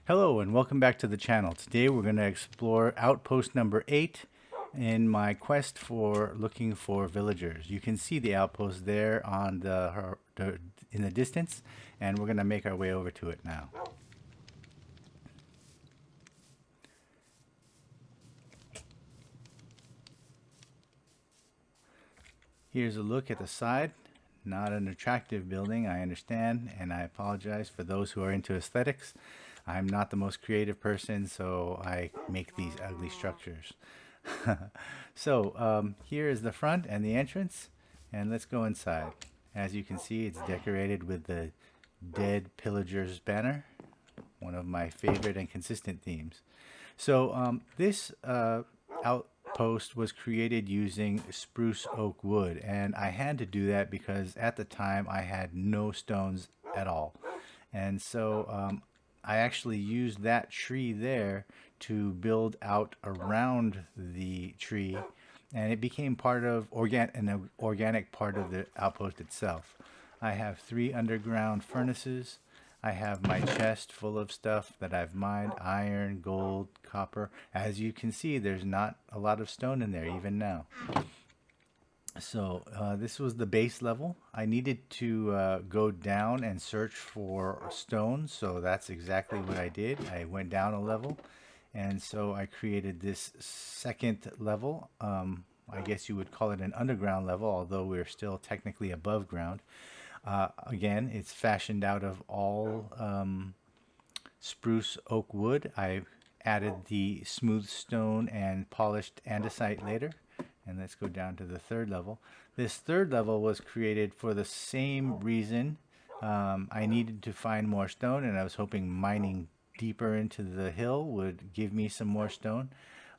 Hello and welcome back to the channel. Today we're going to explore outpost number 8 in my quest for looking for villagers. You can see the outpost there on in the distance, and we're going to make our way over to it now. Here's a look at the side. Not an attractive building, I understand, and I apologize for those who are into aesthetics. I'm not the most creative person, so I make these ugly structures. So here is the front and the entrance, and let's go inside. As you can see, it's decorated with the Dead Pillagers banner, one of my favorite and consistent themes. So this outpost was created using spruce oak wood, and I had to do that because at the time I had no stones at all. And so I actually used that tree there to build out around the tree, and it became part of an organic part of the outpost itself. I have 3 underground furnaces. I have my chest full of stuff that I've mined: iron, gold, copper. As you can see, there's not a lot of stone in there even now. So this was the base level. I needed to go down and search for stone, so that's exactly what I did. I went down a level, and so I created this second level. I guess you would call it an underground level, although we're still technically above ground. Again, it's fashioned out of all spruce oak wood. I added the smooth stone and polished andesite later. And let's go down to the third level. This third level was created for the same reason. I needed to find more stone, and I was hoping mining deeper into the hill would give me some more stone.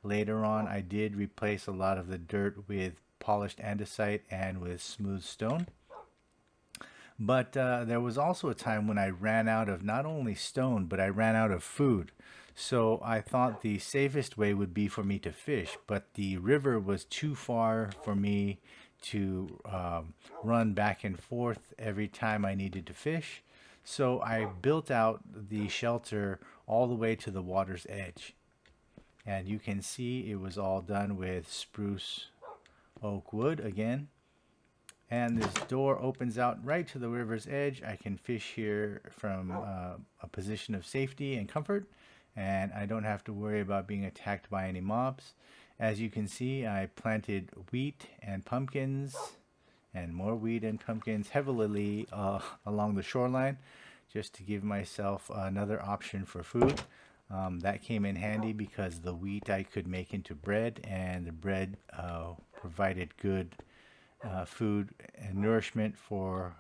Later on, I did replace a lot of the dirt with polished andesite and with smooth stone. But there was also a time when I ran out of not only stone, but I ran out of food. So I thought the safest way would be for me to fish, but the river was too far for me to run back and forth every time I needed to fish. So I built out the shelter all the way to the water's edge. And you can see it was all done with spruce oak wood again. And this door opens out right to the river's edge. I can fish here from a position of safety and comfort, and I don't have to worry about being attacked by any mobs. As you can see, I planted wheat and pumpkins and more wheat and pumpkins heavily along the shoreline, just to give myself another option for food. That came in handy because the wheat I could make into bread, and the bread provided good food and nourishment for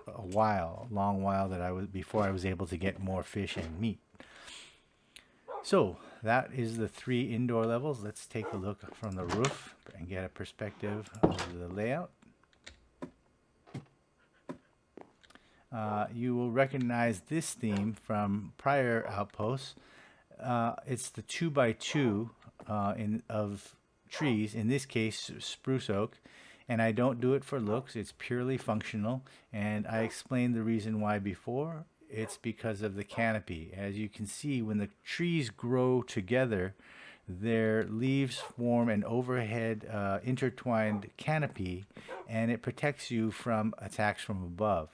a long while that I was before I was able to get more fish and meat. So that is the 3 indoor levels. Let's take a look from the roof and get a perspective of the layout. You will recognize this theme from prior outposts. It's the 2x2 of trees, in this case spruce oak, and I don't do it for looks. It's purely functional, and I explained the reason why before. It's because of the canopy. As you can see, when the trees grow together, their leaves form an overhead intertwined canopy, and it protects you from attacks from above.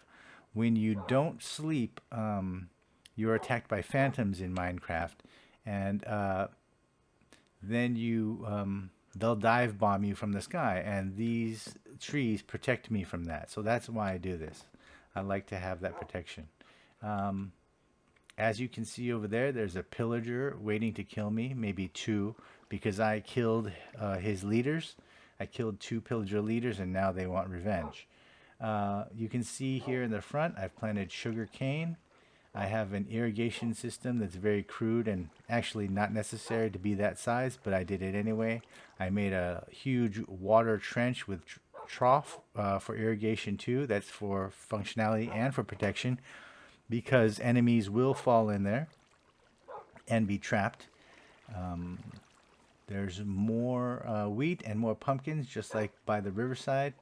When you don't sleep, you're attacked by phantoms in Minecraft, and then they'll dive bomb you from the sky, and these trees protect me from that. So that's why I do this. I like to have that protection. As you can see over there, there's a pillager waiting to kill me, maybe 2, because I killed his leaders. I killed 2 pillager leaders, and now they want revenge. You can see here in the front, I've planted sugar cane. I have an irrigation system that's very crude and actually not necessary to be that size, but I did it anyway. I made a huge water trench with trough for irrigation too. That's for functionality and for protection, because enemies will fall in there and be trapped. There's more wheat and more pumpkins, just like by the riverside.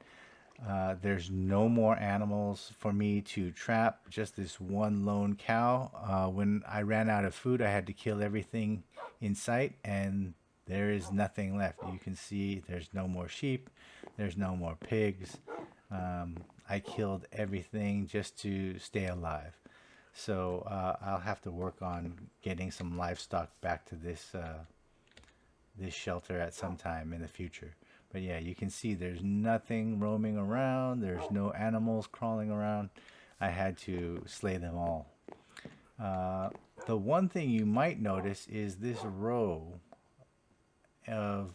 There's no more animals for me to trap, just this one lone cow. When I ran out of food, I had to kill everything in sight, and there is nothing left. You can see there's no more sheep, there's no more pigs. I killed everything just to stay alive. So I'll have to work on getting some livestock back to this shelter at some time in the future. But yeah, you can see there's nothing roaming around. There's no animals crawling around. I had to slay them all. The one thing you might notice is this row of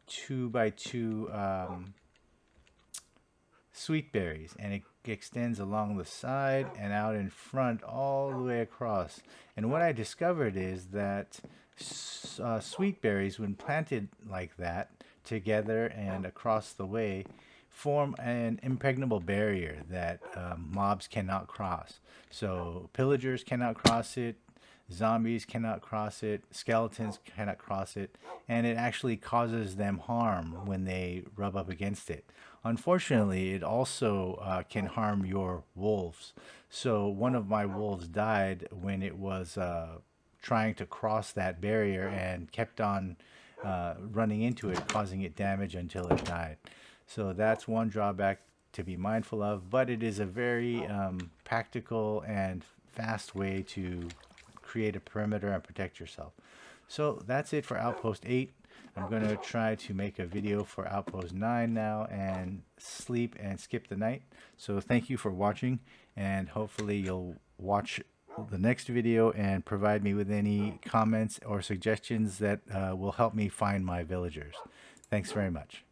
2 by 2 sweet berries, and it extends along the side and out in front all the way across. And what I discovered is that sweet berries, when planted like that together and across the way, form an impregnable barrier that mobs cannot cross. So pillagers cannot cross it, zombies cannot cross it, skeletons cannot cross it, and it actually causes them harm when they rub up against it. Unfortunately, it also can harm your wolves. So one of my wolves died when it was trying to cross that barrier and kept on running into it, causing it damage until it died. So that's one drawback to be mindful of, but it is a very practical and fast way to create a perimeter and protect yourself. So that's it for Outpost 8. I'm going to try to make a video for Outpost 9 now and sleep and skip the night. So thank you for watching, and hopefully you'll watch the next video and provide me with any comments or suggestions that will help me find my villagers. Thanks very much.